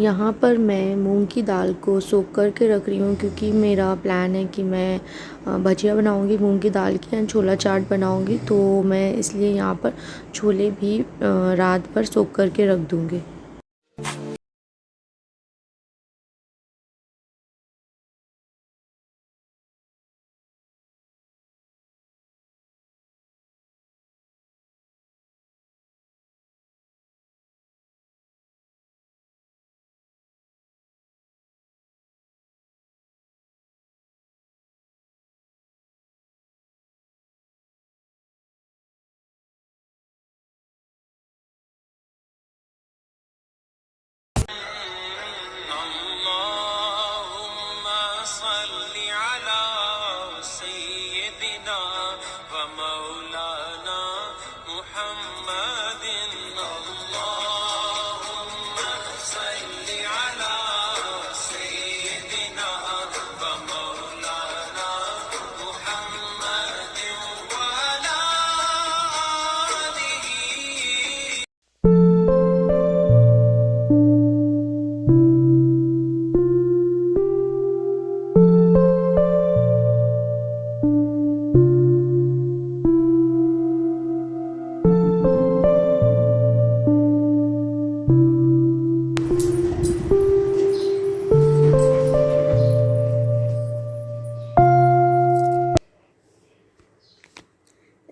यहाँ पर मैं मूंग की दाल को सोख करके रख रही हूँ, क्योंकि मेरा प्लान है कि मैं भजिया बनाऊँगी मूंग की दाल की एंड छोला चाट बनाऊँगी। तो मैं इसलिए यहाँ पर छोले भी रात भर सोख करके रख दूँगी।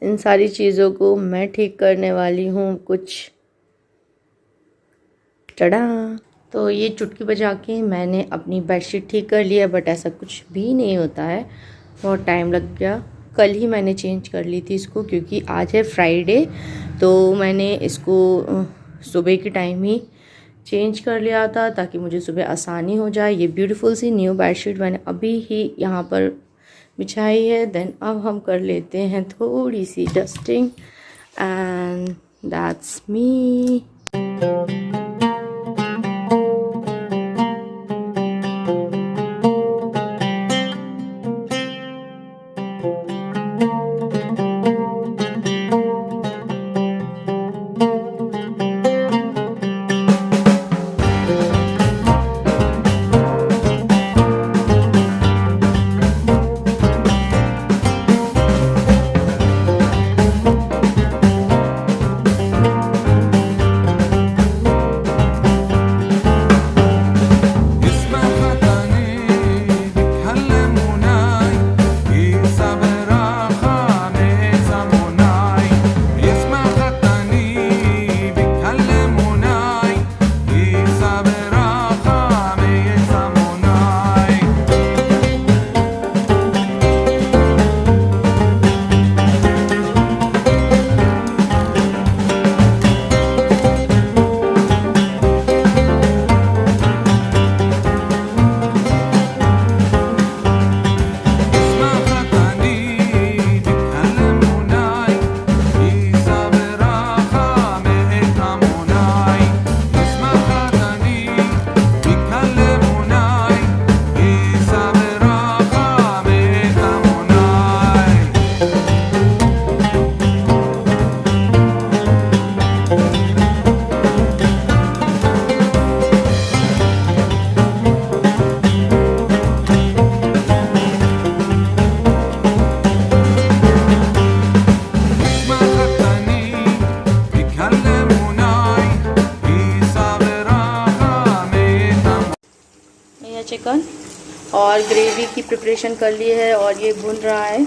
इन सारी चीज़ों को मैं ठीक करने वाली हूँ कुछ। टड़ा! तो ये चुटकी बजा के मैंने अपनी बेडशीट ठीक कर लिया, बट ऐसा कुछ भी नहीं होता है, बहुत टाइम लग गया। कल ही मैंने चेंज कर ली थी इसको, क्योंकि आज है फ्राइडे, तो मैंने इसको सुबह के टाइम ही चेंज कर लिया था ताकि मुझे सुबह आसानी हो जाए। ये ब्यूटीफुल सी न्यू बेडशीट मैंने अभी ही यहाँ पर बिछाई है। देन अब हम कर लेते हैं थोड़ी सी dusting and that's me. Chicken और ग्रेवी की प्रिपरेशन कर ली है और ये भुन रहा है,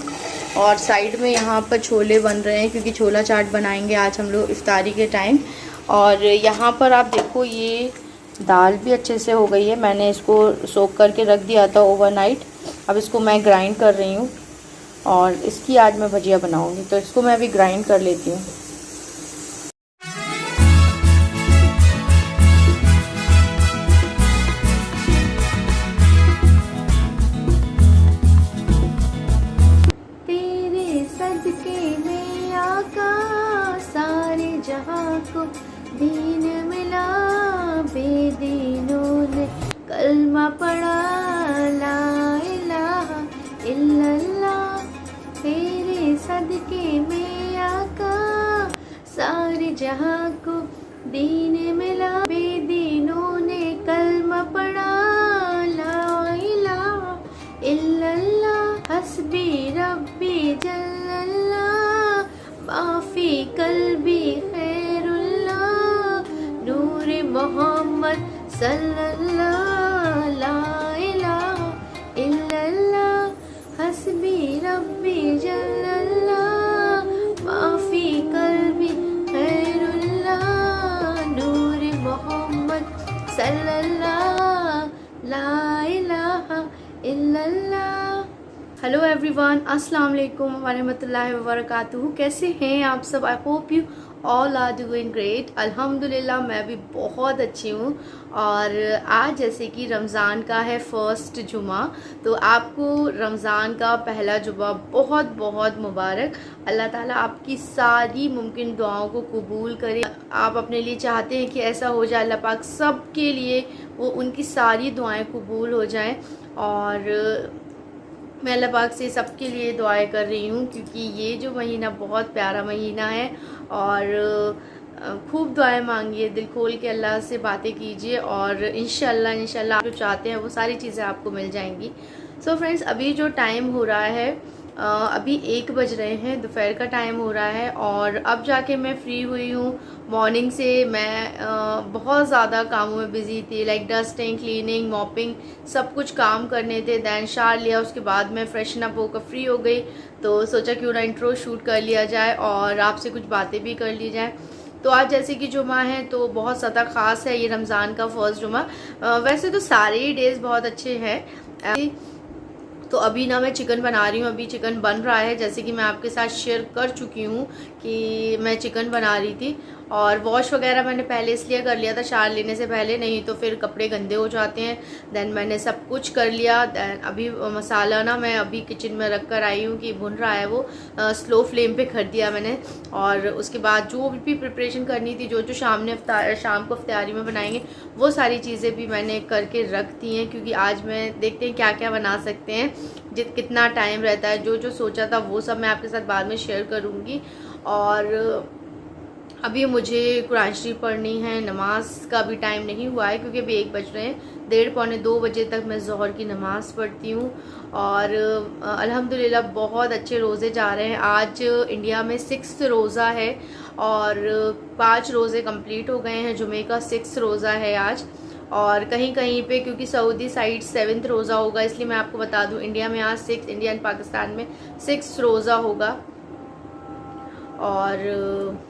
और साइड में यहाँ पर छोले बन रहे हैं, क्योंकि छोला चाट बनाएंगे आज हम लोग इफ्तारी के टाइम। और यहाँ पर आप देखो ये दाल भी अच्छे से हो गई है, मैंने इसको सोक करके रख दिया था ओवरनाइट। अब इसको मैं ग्राइंड कर रही हूँ और इसकी आज मैं भजिया बनाऊँगी, तो इसको मैं अभी ग्राइंड कर लेती हूँ। जहाँ को दीन मिला, बेदीनों ने कलमा पढ़ा, ला इलाहा इल्लल्लाह, तेरे सदके में आका सारे जहाँ को दीन मिला, बेदीनों ने कलमा जल्लल्लाह माफी कल्बी खैरुल्लाह नूर मोहम्मद सल्लल्लाह ला इलाहा इल्लल्लाह हस्बी रब्बी जल्लल्लाह माफी कल्बी खैरुल्लाह नूर मोहम्मद सल्लल्लाह ला इलाहा इल्लल्लाह। हेलो एवरीवन, अस्सलाम वालेकुम व रहमतुल्लाहि व बरकातुहू। कैसे हैं आप सब? I hope you all are doing great. अल्हम्दुलिल्लाह मैं भी बहुत अच्छी हूँ। और आज जैसे कि रमज़ान का है फर्स्ट जुमा, तो आपको रमज़ान का पहला जुमा बहुत बहुत मुबारक। अल्लाह ताला आपकी सारी मुमकिन दुआओं को कबूल करे। आप अपने लिए चाहते हैं कि ऐसा हो जाए, अल्लाह पाक सब के लिए वो उनकी सारी दुआएं कबूल हो जाएं। और मैं अल्लाह पाक से सबके लिए दुआएं कर रही हूँ, क्योंकि ये जो महीना बहुत प्यारा महीना है। और खूब दुआएं मांगिए, दिल खोल के अल्लाह से बातें कीजिए, और इंशाल्लाह आप जो चाहते हैं वो सारी चीज़ें आपको मिल जाएंगी। सो फ्रेंड्स, अभी जो टाइम हो रहा है, अभी 1 बज रहे हैं, दोपहर का टाइम हो रहा है। और अब जाके मैं फ्री हुई हूँ। मॉर्निंग से मैं बहुत ज़्यादा कामों में बिज़ी थी, लाइक डस्टिंग, क्लीनिंग, मॉपिंग, सब कुछ काम करने थे। दैन शावर लिया, उसके बाद मैं फ्रेशन अप होकर फ्री हो गई। तो सोचा क्यों ना इंट्रो शूट कर लिया जाए और आपसे कुछ बातें भी कर ली जाए। तो आज जैसे कि जुमा है तो बहुत ज़्यादा ख़ास है ये रमज़ान का फर्स्ट जुमा। वैसे तो सारे ही डेज़ बहुत अच्छे हैं। तो अभी ना मैं चिकन बना रही हूँ, अभी चिकन बन रहा है। जैसे कि मैं आपके साथ शेयर कर चुकी हूँ कि मैं चिकन बना रही थी। और वॉश वगैरह मैंने पहले इसलिए कर लिया था शावर लेने से पहले, नहीं तो फिर कपड़े गंदे हो जाते हैं। देन मैंने सब कुछ कर लिया। देन अभी मसाला ना मैं अभी किचन में रख कर आई हूँ कि भुन रहा है वो, स्लो फ्लेम पे कर दिया मैंने। और उसके बाद जो भी प्रिपरेशन करनी थी, जो शाम को इफ्तारी में बनाएंगे, वो सारी चीज़ें भी मैंने करके रख दी हैं। क्योंकि आज मैं देखते हैं क्या क्या बना सकते हैं, कितना टाइम रहता है। जो सोचा था वो सब मैं आपके साथ बाद में शेयर करूँगी। और अभी मुझे कुरान शरीफ पढ़नी है, नमाज का भी टाइम नहीं हुआ है क्योंकि अभी 1 बज रहे हैं। 1:30 पौने 2 बजे तक मैं ज़ोहर की नमाज़ पढ़ती हूँ। और अल्हम्दुलिल्लाह बहुत अच्छे रोज़े जा रहे हैं। आज इंडिया में 6th रोज़ा है और 5 रोज़े कंप्लीट हो गए हैं। जुमे का 6th रोज़ा है आज। और कहीं कहीं पे, क्योंकि सऊदी साइड 7th रोज़ा होगा, इसलिए मैं आपको बता दूं, इंडिया में आज 6, इंडिया एंड पाकिस्तान में 6th रोज़ा होगा। और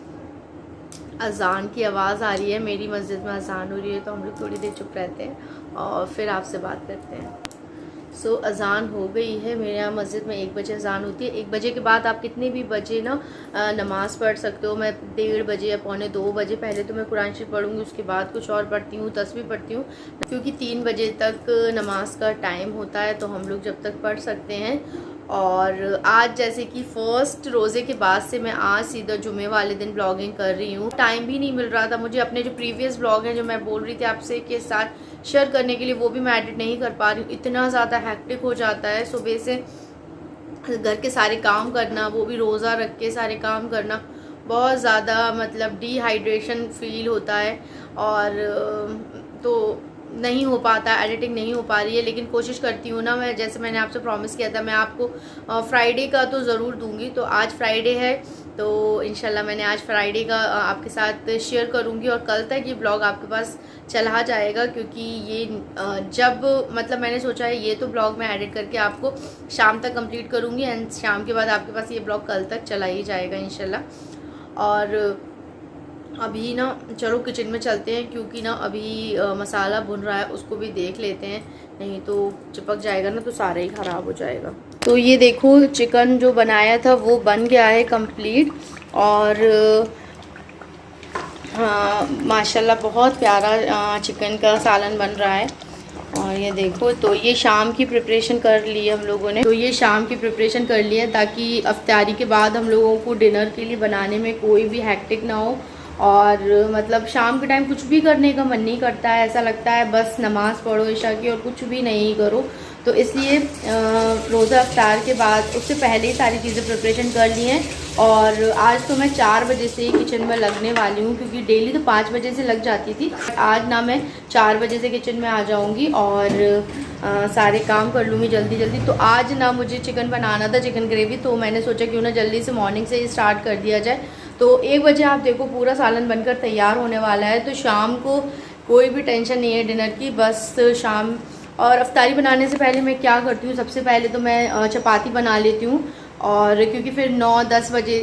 अज़ान की आवाज़ आ रही है, मेरी मस्जिद में अज़ान हो रही है, तो हम लोग थोड़ी देर चुप रहते हैं और फिर आपसे बात करते हैं। सो अज़ान हो गई है मेरे यहाँ मस्जिद में। 1 बजे अज़ान होती है। 1 बजे के बाद आप कितने भी बजे ना नमाज़ पढ़ सकते हो। मैं 1:30 बजे या पौने 2 बजे, पहले तो मैं कुरान शरीफ पढ़ूँगी, उसके बाद कुछ और पढ़ती हूँ, तस्बीह पढ़ती हूँ, क्योंकि 3 बजे तक नमाज का टाइम होता है, तो हम लोग जब तक पढ़ सकते हैं। और आज जैसे कि फर्स्ट रोज़े के बाद से मैं आज सीधा जुमे वाले दिन ब्लॉगिंग कर रही हूँ। टाइम भी नहीं मिल रहा था मुझे अपने जो प्रीवियस ब्लॉग हैं, जो मैं बोल रही थी आपसे के साथ शेयर करने के लिए, वो भी मैं एडिट नहीं कर पा रही हूँ। इतना ज़्यादा हैक्टिक हो जाता है। सुबह से घर के सारे काम करना, वो भी रोज़ा रख के सारे काम करना, बहुत ज़्यादा मतलब डिहाइड्रेशन फील होता है। और तो नहीं हो पाता, एडिटिंग नहीं हो पा रही है। लेकिन कोशिश करती हूँ ना मैं, जैसे मैंने आपसे प्रॉमिस किया था, मैं आपको फ्राइडे का तो ज़रूर दूंगी। तो आज फ्राइडे है, तो इंशाल्लाह मैंने आज फ्राइडे का आपके साथ शेयर करूँगी। और कल तक ये ब्लॉग आपके पास चला जाएगा, क्योंकि ये जब मतलब मैंने सोचा है ये तो ब्लॉग मैं एडिट करके आपको शाम तक कंप्लीट करूँगी, एंड शाम के बाद आपके पास ये ब्लॉग कल तक चला ही जाएगा इंशाल्लाह। और अभी ना चलो किचन में चलते हैं, क्योंकि ना अभी मसाला भुन रहा है, उसको भी देख लेते हैं, नहीं तो चिपक जाएगा ना तो सारा ही ख़राब हो जाएगा। तो ये देखो, चिकन जो बनाया था वो बन गया है कंप्लीट। और हाँ माशाल्लाह बहुत प्यारा चिकन का सालन बन रहा है। और ये देखो, तो ये शाम की प्रिपरेशन कर ली है हम लोगों ने। तो ये शाम की प्रिपरेशन कर ली है ताकि इफ्तारी के बाद हम लोगों को डिनर के लिए बनाने में कोई भी हैक्टिक ना हो। और मतलब शाम के टाइम कुछ भी करने का मन नहीं करता है, ऐसा लगता है बस नमाज़ पढ़ो इशा की और कुछ भी नहीं करो। तो इसलिए रोज़ा इफ्तार के बाद, उससे पहले ही सारी चीज़ें प्रिपरेशन कर ली हैं। और आज तो मैं 4 बजे से ही किचन में लगने वाली हूँ, क्योंकि डेली तो 5 बजे से लग जाती थी। आज ना मैं 4 बजे से किचन में आ जाऊँगी। और सारे काम कर लूँगी जल्दी जल्दी। तो आज ना मुझे चिकन बनाना था, चिकन ग्रेवी, तो मैंने सोचा क्यों ना जल्दी से मॉर्निंग से ही स्टार्ट कर दिया जाए। तो 1 बजे आप देखो पूरा सालन बनकर तैयार होने वाला है। तो शाम को कोई भी टेंशन नहीं है डिनर की, बस शाम। और अफ्तारी बनाने से पहले मैं क्या करती हूँ, सबसे पहले तो मैं चपाती बना लेती हूँ। और क्योंकि फिर 9-10 बजे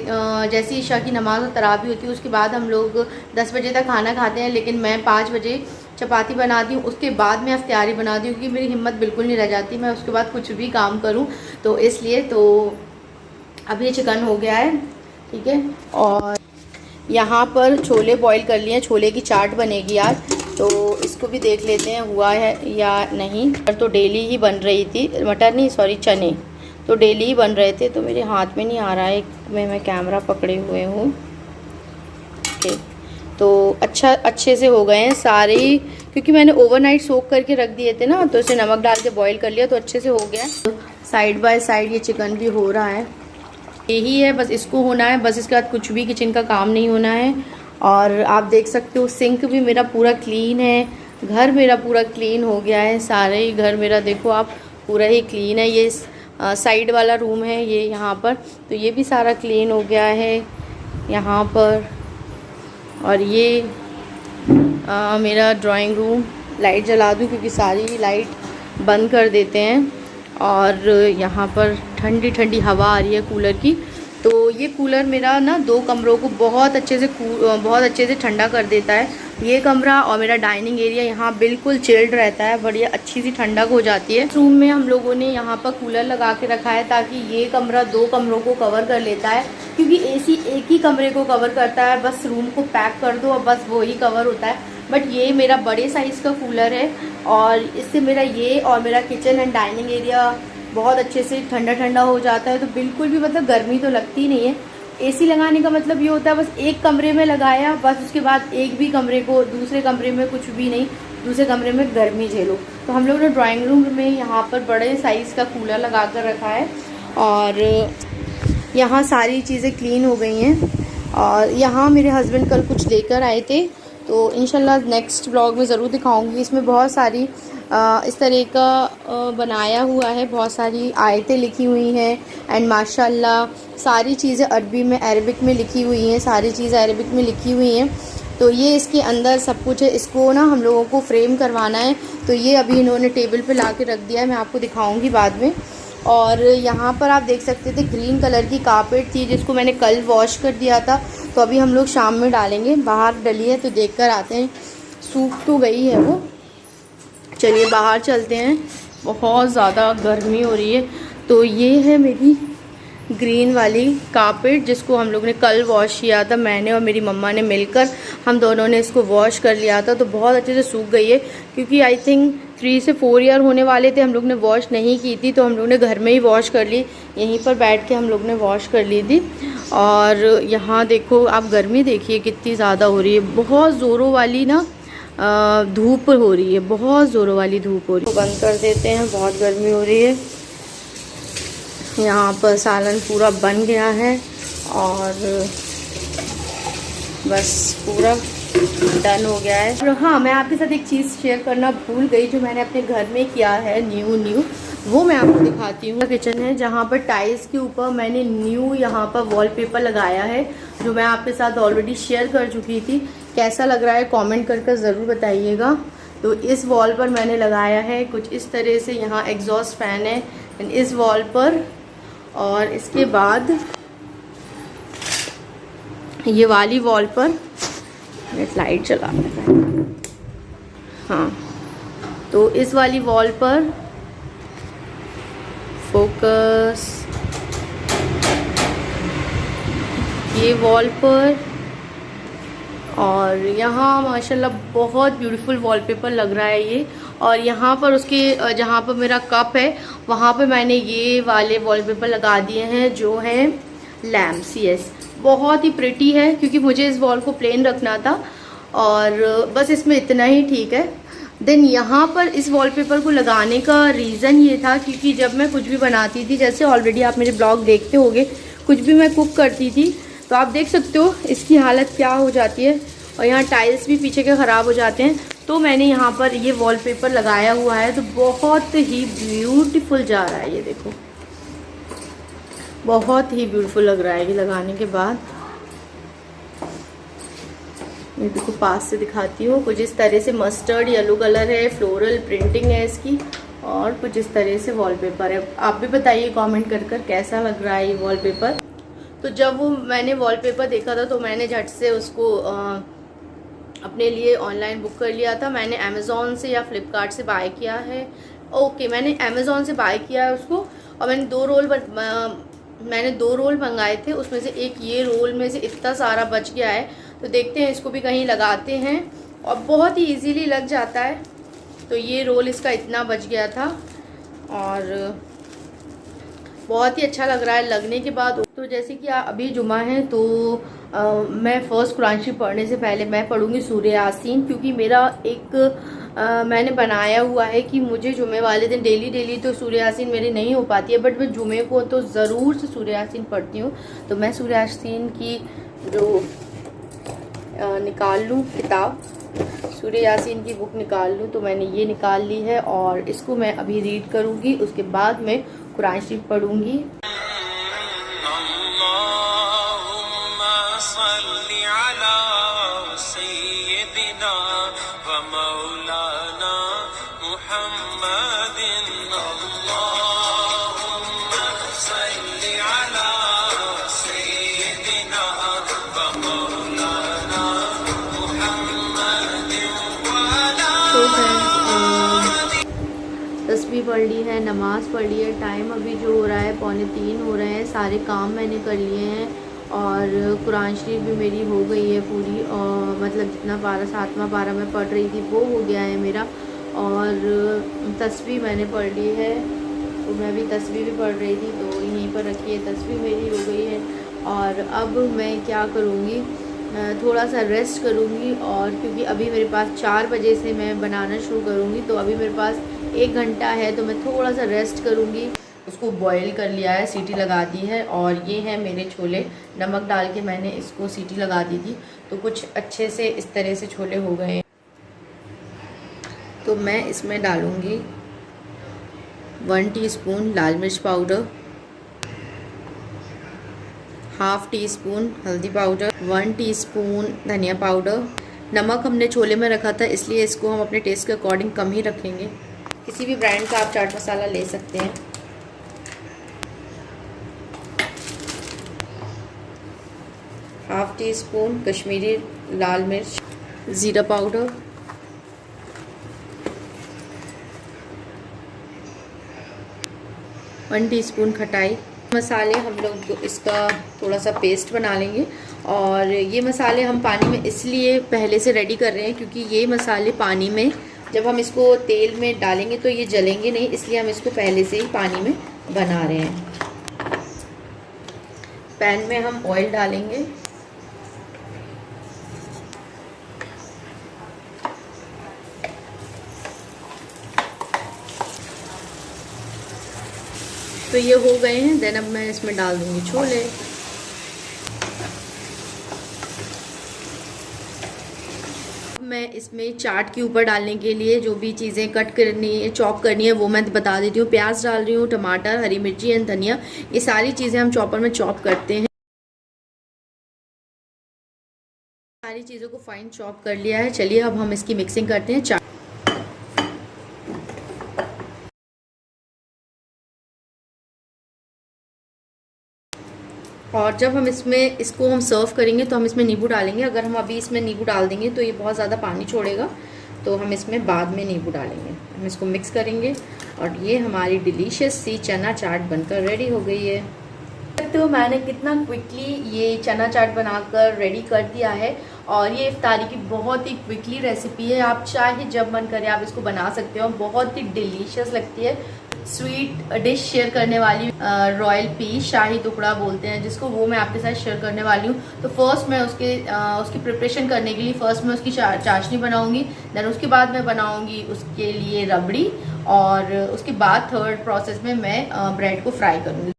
जैसे ईशा की नमाज़ और तरावी होती है उसके बाद हम लोग 10 बजे तक खाना खाते हैं, लेकिन मैं 5 बजे चपाती बनाती हूँ, उसके बाद मैं अफ्तारी बनाती हूँ क्योंकि मेरी हिम्मत बिल्कुल नहीं रह जाती मैं उसके बाद कुछ भी काम करूँ। तो इसलिए तो अब ये चिकन हो गया है, ठीक है। और यहाँ पर छोले बॉईल कर लिए हैं, छोले की चाट बनेगी आज, तो इसको भी देख लेते हैं हुआ है या नहीं। पर तो डेली ही बन रही थी, मटर नहीं सॉरी चने तो डेली ही बन रहे थे। तो मेरे हाथ में नहीं आ रहा है, मैं कैमरा पकड़े हुए हूँ, ओके। तो अच्छे से हो गए हैं सारे, क्योंकि मैंने ओवरनाइट सोक करके रख दिए थे ना, तो इसे नमक डाल के बॉईल कर लिया तो अच्छे से हो गया। तो साइड बाय साइड ये चिकन भी हो रहा है, यही है बस इसको होना है, बस इसके बाद कुछ भी किचन का काम नहीं होना है। और आप देख सकते हो सिंक भी मेरा पूरा क्लीन है, घर मेरा पूरा क्लीन हो गया है, सारे ही घर मेरा देखो आप पूरा ही क्लीन है। ये साइड वाला रूम है ये यहाँ पर, तो ये भी सारा क्लीन हो गया है यहाँ पर। और ये मेरा ड्राइंग रूम, लाइट जला दूँ क्योंकि सारी लाइट बंद कर देते हैं। और यहाँ पर ठंडी ठंडी हवा आ रही है कूलर की। तो ये कूलर मेरा ना 2 कमरों को बहुत अच्छे से ठंडा कर देता है। ये कमरा और मेरा डाइनिंग एरिया यहाँ बिल्कुल चिल्ड रहता है, बढ़िया अच्छी सी ठंडक हो जाती है। रूम में हम लोगों ने यहाँ पर कूलर लगा के रखा है ताकि ये कमरा 2 कमरों को कवर कर लेता है, क्योंकि एसी एक ही कमरे को कवर करता है, बस रूम को पैक कर दो और बस वो ही कवर होता है। बट ये मेरा बड़े साइज़ का कूलर है और इससे मेरा ये और मेरा किचन एंड डाइनिंग एरिया बहुत अच्छे से ठंडा ठंडा हो जाता है। तो बिल्कुल भी मतलब गर्मी तो लगती नहीं है। एसी लगाने का मतलब ये होता है बस एक कमरे में लगाया, बस उसके बाद एक भी कमरे को दूसरे कमरे में कुछ भी नहीं, दूसरे कमरे में गर्मी झेलो। तो हम लोग ने ड्राइंग रूम में यहाँ पर बड़े साइज़ का कूलर लगा कर रखा है और यहाँ सारी चीज़ें क्लीन हो गई हैं। और यहाँ मेरे हस्बैंड कल कुछ लेकर आए थे, तो इंशाल्लाह नेक्स्ट ब्लॉग में ज़रूर दिखाऊंगी। इसमें बहुत सारी इस तरह का बनाया हुआ है, बहुत सारी आयतें लिखी हुई हैं एंड माशाल्लाह सारी चीज़ें अरबी में अरबिक में लिखी हुई हैं, सारी चीज़ें अरबिक में लिखी हुई हैं। तो ये इसके अंदर सब कुछ है, इसको ना हम लोगों को फ्रेम करवाना है। तो ये अभी इन्होंने टेबल पे ला के रख दिया है, मैं आपको दिखाऊंगी बाद में। और यहाँ पर आप देख सकते थे ग्रीन कलर की कारपेट थी जिसको मैंने कल वॉश कर दिया था, तो अभी हम लोग शाम में डालेंगे। बाहर डली है तो देख कर आते हैं, सूख तो गई है वो। चलिए बाहर चलते हैं, बहुत ज़्यादा गर्मी हो रही है। तो ये है मेरी ग्रीन वाली कारपेट जिसको हम लोग ने कल वॉश किया था, मैंने और मेरी मम्मा ने मिलकर हम दोनों ने इसको वॉश कर लिया था। तो बहुत अच्छे से सूख गई है, क्योंकि आई थिंक 3 से 4 ईयर होने वाले थे, हम लोग ने वॉश नहीं की थी, तो हम लोग ने घर में ही वॉश कर ली, यहीं पर बैठ के हम लोग ने वॉश कर ली थी। और यहाँ देखो आप गर्मी देखिए कितनी ज़्यादा हो रही है, बहुत ज़ोरों वाली ना धूप हो रही है, बहुत ज़ोरों वाली धूप हो रही है। तो बंद कर देते हैं, बहुत गर्मी हो रही है। यहाँ पर सालन पूरा बन गया है और बस पूरा डन हो गया है। और हाँ, मैं आपके साथ एक चीज़ शेयर करना भूल गई जो मैंने अपने घर में किया है न्यू, वो मैं आपको दिखाती हूँ। किचन है जहाँ पर टाइल्स के ऊपर मैंने न्यू यहाँ पर वॉलपेपर लगाया है, जो मैं आपके साथ ऑलरेडी शेयर कर चुकी थी। कैसा लग रहा है कमेंट करके ज़रूर बताइएगा। तो इस वॉल पर मैंने लगाया है कुछ इस तरह से, यहाँ एग्जॉस्ट फैन है इस वॉल पर। और इसके बाद ये वाली वॉल पर लाइट चला है, हाँ, तो इस वाली वॉल पर फोकस, ये वॉल पर। और यहाँ माशाल्लाह बहुत ब्यूटीफुल वॉलपेपर लग रहा है ये। और यहाँ पर उसके जहाँ पर मेरा कप है वहाँ पे मैंने ये वाले वॉलपेपर लगा दिए हैं जो हैं लैम्प्स। यस, बहुत ही प्रिटी है, क्योंकि मुझे इस वॉल को प्लेन रखना था और बस इसमें इतना ही ठीक है। देन यहाँ पर इस वॉलपेपर को लगाने का रीज़न ये था क्योंकि जब मैं कुछ भी बनाती थी, जैसे ऑलरेडी आप मेरे ब्लॉग देखते होंगे, कुछ भी मैं कुक करती थी तो आप देख सकते हो इसकी हालत क्या हो जाती है। और यहाँ टाइल्स भी पीछे के ख़राब हो जाते हैं। तो मैंने यहाँ पर ये वॉलपेपर लगाया हुआ है, तो बहुत ही ब्यूटीफुल जा रहा है। ये देखो, बहुत ही ब्यूटीफुल लग रहा है ये लगाने के बाद। मैं देखो पास से दिखाती हूँ। कुछ इस तरह से मस्टर्ड येलो कलर है, फ्लोरल प्रिंटिंग है इसकी, और कुछ इस तरह से वॉलपेपर है। आप भी बताइए कमेंट कर कैसा लग रहा है ये वॉलपेपर। तो जब वो मैंने वॉलपेपर देखा था तो मैंने झट से उसको अपने लिए ऑनलाइन बुक कर लिया था। मैंने अमेज़ॉन से या फ्लिपकार्ट से बाय किया है। ओके, मैंने अमेज़ॉन से बाय किया है उसको, और मैंने दो रोल मंगाए थे। उसमें से एक ये रोल में से इतना सारा बच गया है, तो देखते हैं इसको भी कहीं लगाते हैं, और बहुत ही इजीली लग जाता है। तो ये रोल इसका इतना बच गया था, और बहुत ही अच्छा लग रहा है लगने के बाद। तो जैसे कि अभी जुमा है, तो मैं फ़र्स्ट कुरान शरीफ पढ़ने से पहले मैं पढ़ूंगी सूरह यासीन, क्योंकि मेरा एक मैंने बनाया हुआ है कि मुझे जुमे वाले दिन डेली तो सूरह यासीन मेरी नहीं हो पाती है, बट मैं जुमे को तो ज़रूर से सूरह यासीन पढ़ती हूँ। तो मैं सूरह यासीन की जो निकाल लूँ किताब, सूरह यासीन की बुक निकाल लूँ, तो मैंने ये निकाल ली है, और इसको मैं अभी रीड करूँगी। उसके बाद मैं कुरान शरीफ पढ़ूँगी। तस्बीह पढ़ ली है, नमाज़ पढ़ ली है। टाइम अभी जो हो रहा है 2:45 हो रहे हैं। सारे काम मैंने कर लिए हैं, और कुरान शरीफ भी मेरी हो गई है पूरी, और मतलब जितना पारा 7वां पारा मैं पढ़ रही थी वो हो गया है मेरा। और तस्बीह मैंने पढ़ ली है, तो मैं भी तस्बीह भी पढ़ रही थी, तो यहीं पर रखी है, तस्बीह मेरी हो गई है। और अब मैं क्या करूँगी, थोड़ा सा रेस्ट करूँगी, और क्योंकि अभी मेरे पास 4 बजे से मैं बनाना शुरू करूँगी, तो अभी मेरे पास 1 घंटा है, तो मैं थोड़ा सा रेस्ट करूँगी। उसको बॉईल कर लिया है, सीटी लगा दी है, और ये है मेरे छोले। नमक डाल के मैंने इसको सीटी लगा दी थी, तो कुछ अच्छे से इस तरह से छोले हो गए। तो मैं इसमें डालूँगी 1 टीस्पून लाल मिर्च पाउडर, हाफ़ टी स्पून हल्दी पाउडर, 1 टीस्पून धनिया पाउडर। नमक हमने छोले में रखा था, इसलिए इसको हम अपने टेस्ट के अकॉर्डिंग कम ही रखेंगे। किसी भी ब्रांड का आप चाट मसाला ले सकते हैं। हाफ़ टी स्पून कश्मीरी लाल मिर्च, ज़ीरा पाउडर, वन टीस्पून खटाई। मसाले हम लोग इसका थोड़ा सा पेस्ट बना लेंगे, और ये मसाले हम पानी में इसलिए पहले से रेडी कर रहे हैं क्योंकि ये मसाले पानी में जब हम इसको तेल में डालेंगे तो ये जलेंगे नहीं, इसलिए हम इसको पहले से ही पानी में बना रहे हैं। पैन में हम ऑयल डालेंगे, तो ये हो गए हैं। देन अब मैं इसमें डाल दूंगी छोले। मैं इसमें चाट के ऊपर डालने के लिए जो भी चीज़ें कट करनी है, चॉप करनी है, वो मैं बता देती हूँ। प्याज डाल रही हूँ, टमाटर, हरी मिर्ची एंड धनिया, ये सारी चीज़ें हम चॉपर में चॉप करते हैं। सारी चीज़ों को फाइन चॉप कर लिया है। चलिए अब हम इसकी मिक्सिंग करते हैं। चाट और जब हम इसको हम सर्व करेंगे तो हम इसमें नींबू डालेंगे। अगर हम अभी इसमें नींबू डाल देंगे तो ये बहुत ज़्यादा पानी छोड़ेगा, तो हम इसमें बाद में नींबू डालेंगे। हम इसको मिक्स करेंगे, और ये हमारी डिलीशियस सी चना चाट बनकर रेडी हो गई है। तो मैंने कितना क्विकली ये चना चाट बनाकर रेडी कर दिया है, और ये इफ्तारी की बहुत ही क्विकली रेसिपी है। आप चाहे जब मन करे आप इसको बना सकते हो, बहुत ही डिलीशियस लगती है। स्वीट डिश शेयर करने वाली, रॉयल पीस, शाही टुकड़ा बोलते हैं जिसको, वो मैं आपके साथ शेयर करने वाली हूँ। तो फर्स्ट मैं उसकी प्रिपरेशन करने के लिए फर्स्ट मैं उसकी चाशनी बनाऊंगी, देन उसके बाद मैं बनाऊंगी उसके लिए रबड़ी, और उसके बाद थर्ड प्रोसेस में मैं ब्रेड को फ्राई करूँगी।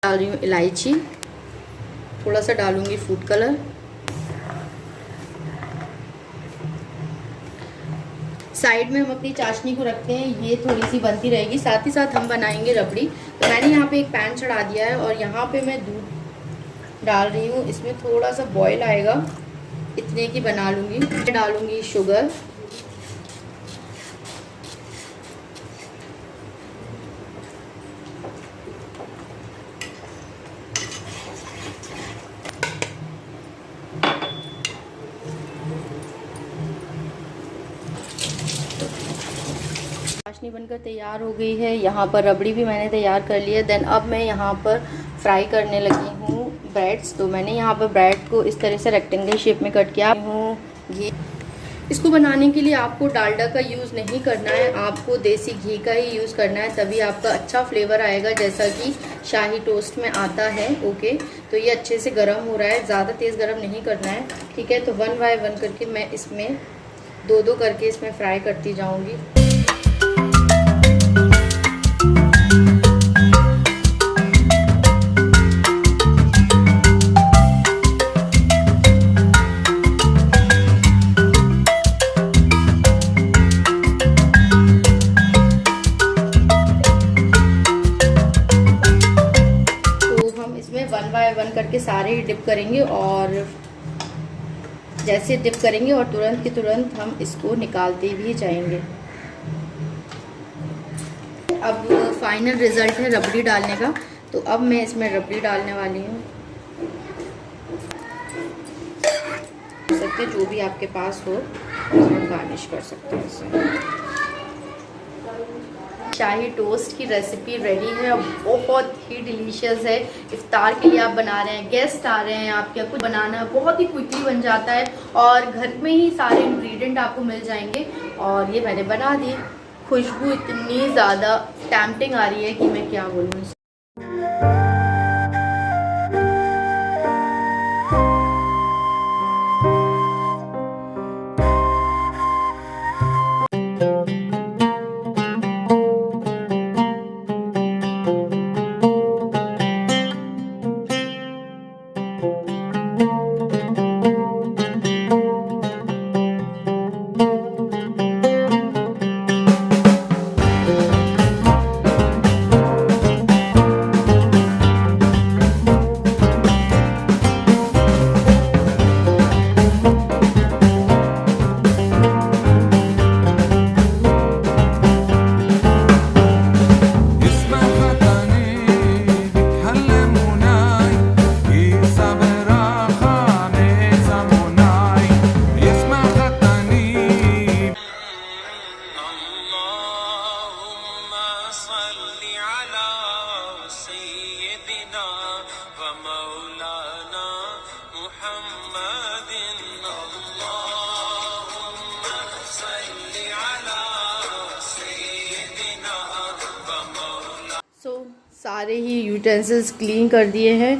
डाल रही हूँ इलायची, थोड़ा सा डालूंगी फूड कलर, साइड में हम अपनी चाशनी को रखते हैं, ये थोड़ी सी बनती रहेगी। साथ ही साथ हम बनाएंगे रबड़ी। तो मैंने यहाँ पे एक पैन चढ़ा दिया है और यहाँ पे मैं दूध डाल रही हूँ। इसमें थोड़ा सा बॉईल आएगा, इतने की बना लूँगी। डालूँगी शुगर, चाशनी बनकर तैयार हो गई है। यहाँ पर रबड़ी भी मैंने तैयार कर ली है। देन अब मैं यहाँ पर फ्राई करने लगी हूँ ब्रेड्स। तो मैंने यहाँ पर ब्रेड को इस तरह से रेक्टेंगल शेप में कट किया हूँ। घी, इसको बनाने के लिए आपको डालडा का यूज़ नहीं करना है, आपको देसी घी का ही यूज़ करना है, तभी आपका अच्छा फ्लेवर आएगा, जैसा कि शाही टोस्ट में आता है। ओके, तो ये अच्छे से गर्म हो रहा है, ज़्यादा तेज़ गर्म नहीं करना है, ठीक है। तो 1 बाय 1 करके मैं इसमें 2-2 करके इसमें फ्राई करती जाऊँगी। करके सारे ही डिप करेंगे और जैसे डिप करेंगे और तुरंत के तुरंत हम इसको निकालते भी जाएंगे। अब फाइनल रिजल्ट है रबड़ी डालने का। तो अब मैं इसमें रबड़ी डालने वाली हूँ। सकते जो भी आपके पास हो गार्निश कर सकते हैं इसे। शाही टोस्ट की रेसिपी रेडी है और बहुत ही डिलीशियस है। इफ्तार के लिए आप बना रहे हैं, गेस्ट आ रहे हैं, आपके कुछ बनाना बहुत ही क्विकली बन जाता है और घर में ही सारे इंग्रेडिएंट आपको मिल जाएंगे। और ये मैंने बना दी। खुशबू इतनी ज़्यादा टेम्पटिंग आ रही है कि मैं क्या बोलूँ। सारे ही यूटेंसिल्स क्लीन कर दिए हैं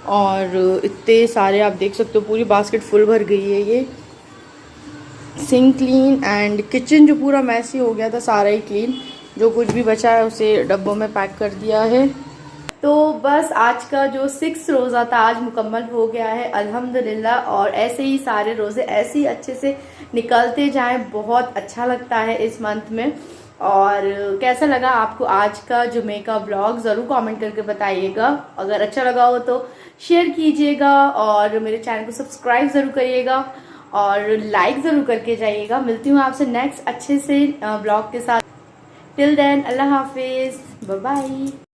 और इतने सारे आप देख सकते हो, पूरी बास्केट फुल भर गई है। ये सिंक क्लीन एंड किचन जो पूरा मैसी हो गया था सारा ही क्लीन। जो कुछ भी बचा है उसे डब्बों में पैक कर दिया है। तो बस आज का जो 6 रोज़ा था आज मुकम्मल हो गया है अल्हम्दुलिल्लाह। और ऐसे ही सारे रोज़े ऐसे ही अच्छे से निकलते जाएं, बहुत अच्छा लगता है इस मंथ में। और कैसा लगा आपको आज का जुमे का ब्लॉग ज़रूर कमेंट करके बताइएगा। अगर अच्छा लगा हो तो शेयर कीजिएगा और मेरे चैनल को सब्सक्राइब ज़रूर करिएगा और लाइक ज़रूर करके जाइएगा। मिलती हूँ आपसे नेक्स्ट अच्छे से ब्लॉग के साथ। टिल देन अल्लाह हाफिज़, बाय बाय।